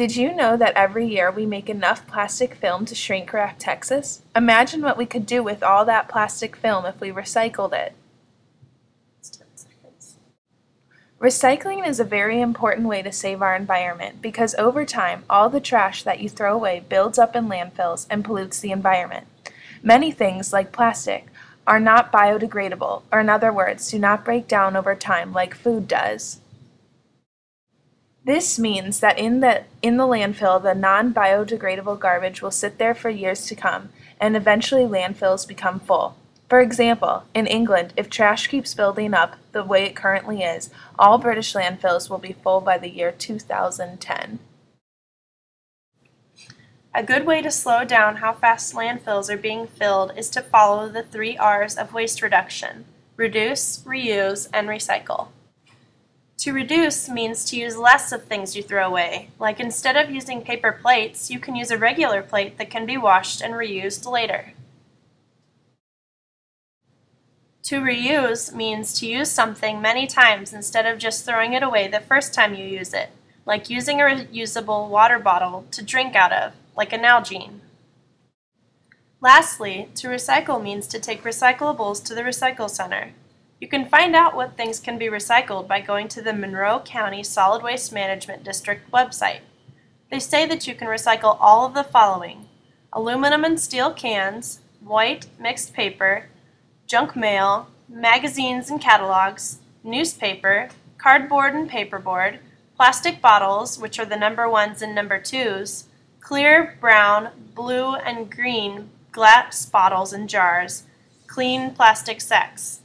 Did you know that every year we make enough plastic film to shrink wrap Texas? Imagine what we could do with all that plastic film if we recycled it. Recycling is a very important way to save our environment because over time, all the trash that you throw away builds up in landfills and pollutes the environment. Many things, like plastic, are not biodegradable, or in other words, do not break down over time like food does. This means that in the landfill, the non-biodegradable garbage will sit there for years to come, and eventually landfills become full. For example, in England, if trash keeps building up the way it currently is, all British landfills will be full by the year 2010. A good way to slow down how fast landfills are being filled is to follow the 3 R's of waste reduction: reduce, reuse, and recycle. To reduce means to use less of things you throw away, like instead of using paper plates, you can use a regular plate that can be washed and reused later. To reuse means to use something many times instead of just throwing it away the first time you use it, like using a reusable water bottle to drink out of, like a Nalgene. Lastly, to recycle means to take recyclables to the recycle center. You can find out what things can be recycled by going to the Monroe County Solid Waste Management District website. They say that you can recycle all of the following: aluminum and steel cans, white mixed paper, junk mail, magazines and catalogs, newspaper, cardboard and paperboard, plastic bottles, which are the number 1s and number 2s, clear, brown, blue, and green glass bottles and jars, clean plastic sacks.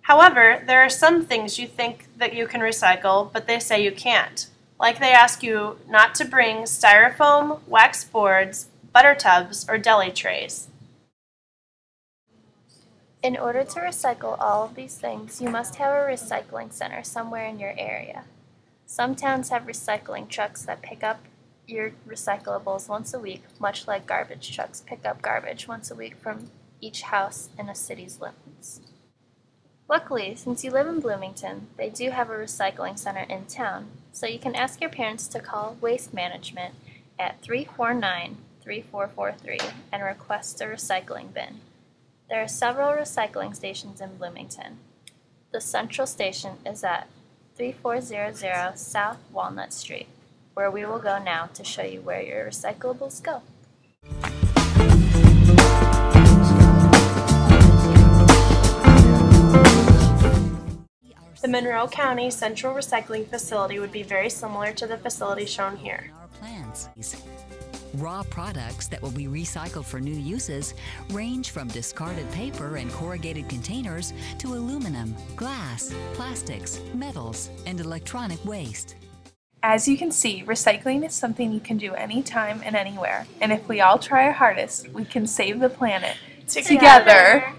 However, there are some things you think that you can recycle, but they say you can't. Like they ask you not to bring styrofoam, wax boards, butter tubs, or deli trays. In order to recycle all of these things, you must have a recycling center somewhere in your area. Some towns have recycling trucks that pick up your recyclables once a week, much like garbage trucks pick up garbage once a week from each house in a city's limits. Luckily, since you live in Bloomington, they do have a recycling center in town, so you can ask your parents to call Waste Management at 349-3443 and request a recycling bin. There are several recycling stations in Bloomington. The central station is at 3400 South Walnut Street, where we will go now to show you where your recyclables go. The Monroe County Central Recycling Facility would be very similar to the facility shown here. Our plants. Raw products that will be recycled for new uses range from discarded paper and corrugated containers to aluminum, glass, plastics, metals, and electronic waste. As you can see, recycling is something you can do anytime and anywhere, and if we all try our hardest, we can save the planet together.